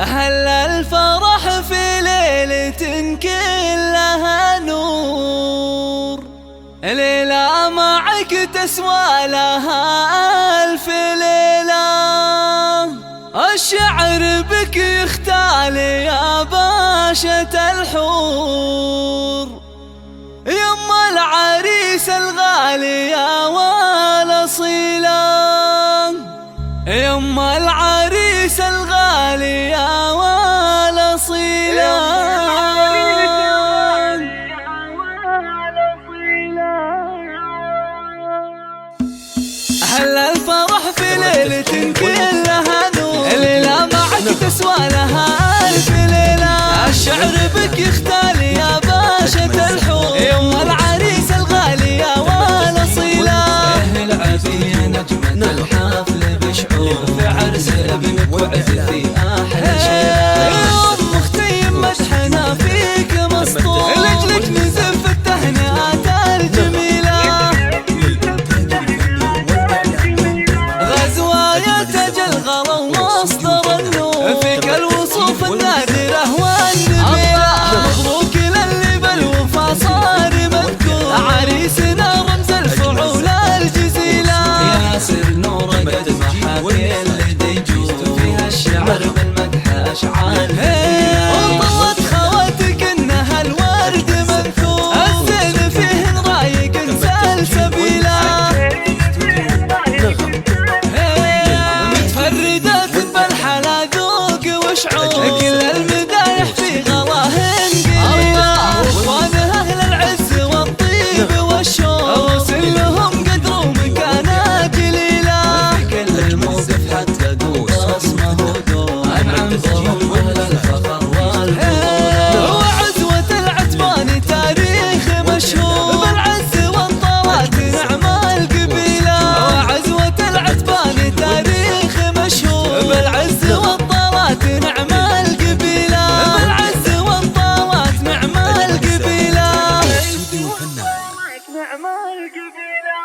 أهل الفرح في ليلة كلها نور، ليلة معك تسوى لها ألف ليلة. الشعر بك يختال يا باشا الحور، يم العريس الغالي يا والأصيلة، يم العريس الغالي يا والأصيلة. أهل الفرح في ليلة كلها نور، ليلة معك تسوى لها ألف ليلة. الشعر بك يختال يا باشا الحور، يوم العريس الغالي يا والأصيلة. اهل عبي نجمة الحفل بشعور، في عرس ابنك وعزتي احلى شيء. يوم مختيم مدحنا فيك مسطور، لجلك نزف التهنئات الجميلة. غزوايا تاج الغلا ومصدر النور، فيك الوصوف النادرة والنبيلة. مبروك للي بالوفا صار مذكور، عريسنا رمز الفعول الجزيلة. ياسر نور قد محاكي اللي ديجور، فيها الشعر بالمدح اشعار ثقيلة. وطلت خواتك انها الورد منثور، الزين فيه رايق سلسبيلة. متفردات بالحلا ذوق وشعور، كل المدايح في غلاهن قليلة. واخوانها اهل العز والطيب والشوق، سلهم قدر ومكانة جليلة. في كل الموقف حتى قوس اسمه دور، انعم ضرب اهل الفخر والبطولة. وعزوة العتبان تاريخ مشهور، بالعز والطلات نعم القبيلة. وعزوة العتبان تاريخ مشهور، بالعز والطلات نعم القبيلة. بالعز والطلات نعم القبيلة. استوديو الفنان نعم القبيلة.